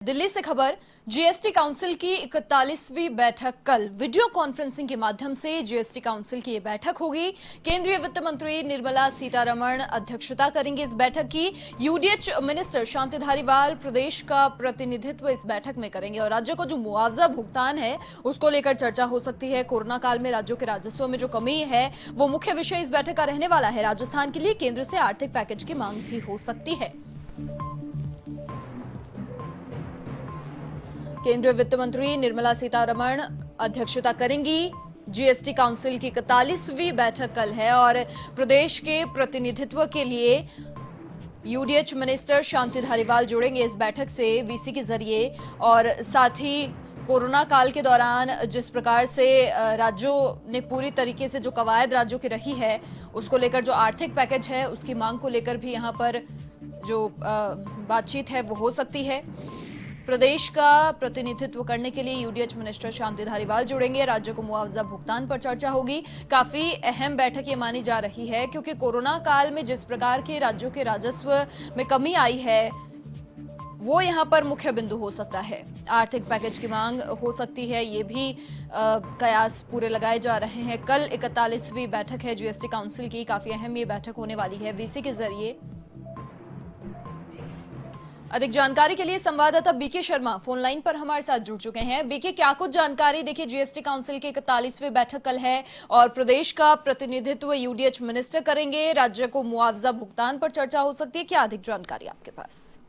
दिल्ली से खबर। GST council की 41वीं बैठक कल वीडियो कॉन्फ्रेंसिंग के माध्यम से जीएसटी काउंसिल की ये बैठक होगी। केंद्रीय वित्त मंत्री निर्मला सीतारमण अध्यक्षता करेंगी इस बैठक की। यूडीएच मिनिस्टर शांति धारीवाल प्रदेश का प्रतिनिधित्व इस बैठक में करेंगे और राज्य को जो मुआवजा भुगतान है उसको लेकर चर्चा हो सकती है। कोरोना काल में राज्यों के राजस्व में जो कमी है वो मुख्य विषय इस बैठक का रहने वाला है। राजस्थान के लिए केंद्र से आर्थिक पैकेज की मांग भी हो सकती है। केंद्रीय वित्त मंत्री निर्मला सीतारमण अध्यक्षता करेंगी। जीएसटी काउंसिल की 41वीं बैठक कल है और प्रदेश के प्रतिनिधित्व के लिए यूडीएच मिनिस्टर शांति धारीवाल जुड़ेंगे इस बैठक से वीसी के जरिए। और साथ ही कोरोना काल के दौरान जिस प्रकार से राज्यों ने पूरी तरीके से जो कवायद राज्यों की रही है उसको लेकर जो आर्थिक पैकेज है उसकी मांग को लेकर भी यहां पर जो बातचीत है वो हो सकती है। प्रदेश का प्रतिनिधित्व करने के लिए यूडीएच मिनिस्टर शांति धारीवाल जुड़ेंगे। राज्यों को मुआवजा भुगतान पर चर्चा होगी। काफी अहम बैठक ये मानी जा रही है क्योंकि कोरोना काल में जिस प्रकार के राज्यों के राजस्व में कमी आई है वो यहां पर मुख्य बिंदु हो सकता है। आर्थिक पैकेज की मांग हो सकती है, ये भी कयास पूरे लगाए जा रहे हैं। कल 41वीं बैठक है जीएसटी काउंसिल की। काफी अहम ये बैठक होने वाली है वीसी के जरिए। अधिक जानकारी के लिए संवाददाता बीके शर्मा फोन लाइन पर हमारे साथ जुड़ चुके हैं। बीके, क्या कुछ जानकारी? देखिए, जीएसटी काउंसिल की 41वीं बैठक कल है और प्रदेश का प्रतिनिधित्व यूडीएच मिनिस्टर करेंगे। राज्य को मुआवजा भुगतान पर चर्चा हो सकती है, क्या अधिक जानकारी आपके पास?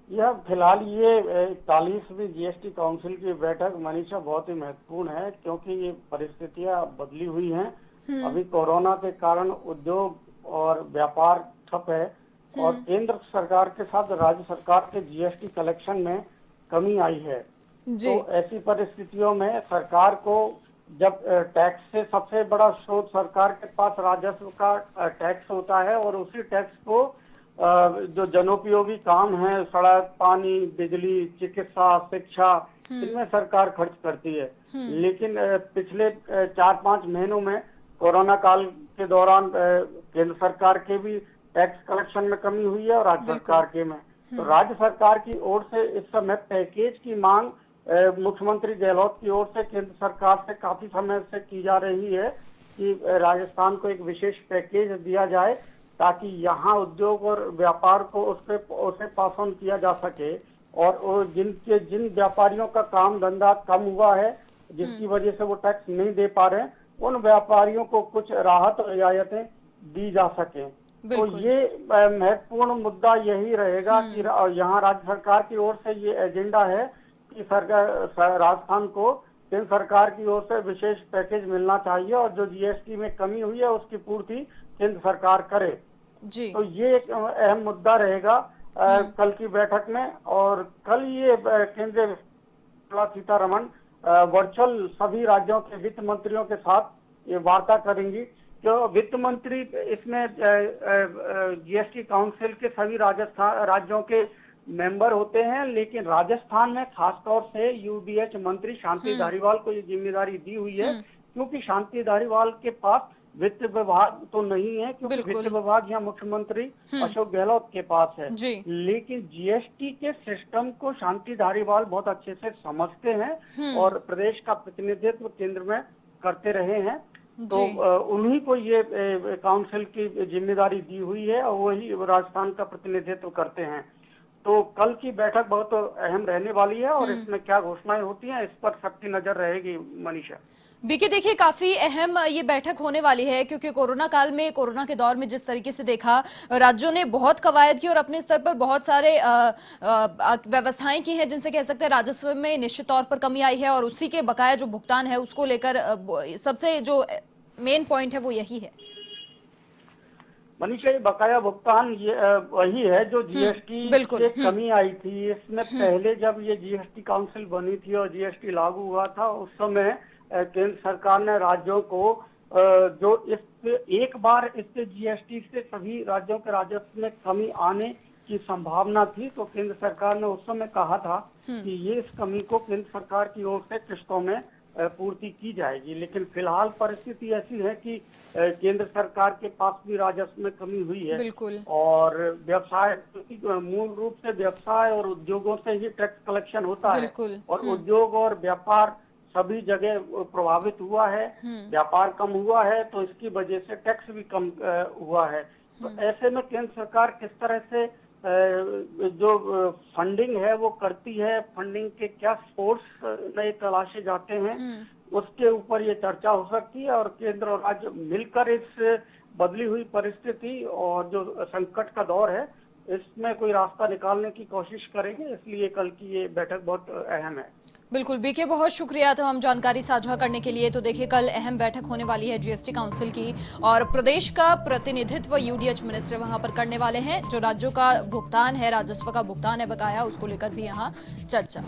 यह फिलहाल ये 41वीं जीएसटी काउंसिल की बैठक मनीषा बहुत ही महत्वपूर्ण है क्योंकि ये परिस्थितियां बदली हुई हैं। अभी कोरोना के कारण उद्योग और व्यापार ठप है और केंद्र सरकार के साथ राज्य सरकार के जीएसटी कलेक्शन में कमी आई है। तो ऐसी परिस्थितियों में सरकार को जब टैक्स से सबसे बड़ा स्रोत सरकार के पास राजस्व का टैक्स होता है और उसी टैक्स को जो जनोपयोगी काम है, सड़क, पानी, बिजली, चिकित्सा, शिक्षा, इनमें सरकार खर्च करती है। लेकिन पिछले 4-5 महीनों में कोरोना काल के दौरान केंद्र सरकार के भी टैक्स कलेक्शन में कमी हुई है और राज्य सरकार के में। तो राज्य सरकार की ओर से इस समय पैकेज की मांग मुख्यमंत्री गहलोत की ओर से केंद्र सरकार से काफी समय से की जा रही है कि राजस्थान को एक विशेष पैकेज दिया जाए ताकि यहाँ उद्योग और व्यापार को उसे पास ऑन किया जा सके। और जिन व्यापारियों का काम धंधा कम हुआ है जिसकी वजह से वो टैक्स नहीं दे पा रहे, उन व्यापारियों को कुछ राहत और रियायतें दी जा सके। तो ये महत्वपूर्ण मुद्दा यही रहेगा कि यहाँ राज्य सरकार की ओर से ये एजेंडा है कि राजस्थान को केंद्र सरकार की ओर से विशेष पैकेज मिलना चाहिए और जो जीएसटी में कमी हुई है उसकी पूर्ति केंद्र सरकार करे जी। तो ये एक अहम मुद्दा रहेगा कल की बैठक में। और कल ये केंद्रीय निर्मला सीतारमण वर्चुअल सभी राज्यों के वित्त मंत्रियों के साथ ये वार्ता करेंगी। जो वित्त मंत्री इसमें जीएसटी काउंसिल के सभी राज्यों के मेंबर होते हैं, लेकिन राजस्थान में खासतौर से यूडीएच मंत्री शांति धारीवाल को ये जिम्मेदारी दी हुई है क्योंकि शांति धारीवाल के पास वित्त विभाग तो नहीं है क्योंकि वित्त विभाग यहाँ मुख्यमंत्री अशोक गहलोत के पास है। लेकिन जीएसटी के सिस्टम को शांति धारीवाल बहुत अच्छे से समझते हैं और प्रदेश का प्रतिनिधित्व केंद्र में करते रहे हैं। तो उन्हीं को ये काउंसिल की जिम्मेदारी दी हुई है और वही राजस्थान का प्रतिनिधित्व करते हैं। तो कल की बैठक बहुत अहम रहने वाली है और इसमें क्या घोषणाएं होती हैं इस पर सबकी नजर रहेगी मनीषा। बीके, देखिए, काफी अहम ये बैठक होने वाली है क्योंकि कोरोना काल में, कोरोना के दौर में जिस तरीके से देखा, राज्यों ने बहुत कवायद की और अपने स्तर पर बहुत सारे व्यवस्थाएं की हैं जिनसे कह सकते हैं राजस्व में निश्चित तौर पर कमी आई है और उसी के बकाया जो भुगतान है उसको लेकर सबसे जो मेन पॉइंट है वो यही है। मनीषा, ये बकाया भुगतान ये वही है जो जीएसटी से कमी आई थी। इसमें पहले जब ये जीएसटी काउंसिल बनी थी और जीएसटी लागू हुआ था उस समय केंद्र सरकार ने राज्यों को जो एक बार इससे जीएसटी से सभी राज्यों के राजस्व में कमी आने की संभावना थी तो केंद्र सरकार ने उस समय कहा था कि ये इस कमी को केंद्र सरकार की ओर से किस्तों में पूर्ति की जाएगी। लेकिन फिलहाल परिस्थिति ऐसी है कि केंद्र सरकार के पास भी राजस्व में कमी हुई है बिल्कुल। और व्यवसाय, क्योंकि मूल रूप से व्यवसाय और उद्योगों से ही टैक्स कलेक्शन होता है बिल्कुल। और उद्योग और व्यापार सभी जगह प्रभावित हुआ है। व्यापार कम हुआ है तो इसकी वजह से टैक्स भी कम हुआ है। तो ऐसे में केंद्र सरकार किस तरह से जो फंडिंग है वो करती है, फंडिंग के क्या सोर्स नए तलाशे जाते हैं, उसके ऊपर ये चर्चा हो सकती है और केंद्र और राज्य मिलकर इस बदली हुई परिस्थिति और जो संकट का दौर है इसमें कोई रास्ता निकालने की कोशिश करेंगे। इसलिए कल की ये बैठक बहुत अहम है। बिल्कुल बीके, बहुत शुक्रिया तमाम जानकारी साझा करने के लिए। तो देखिए, कल अहम बैठक होने वाली है जीएसटी काउंसिल की और प्रदेश का प्रतिनिधित्व यूडीएच मिनिस्टर वहां पर करने वाले हैं। जो राज्यों का भुगतान है, राजस्व का भुगतान है बकाया, उसको लेकर भी यहाँ चर्चा।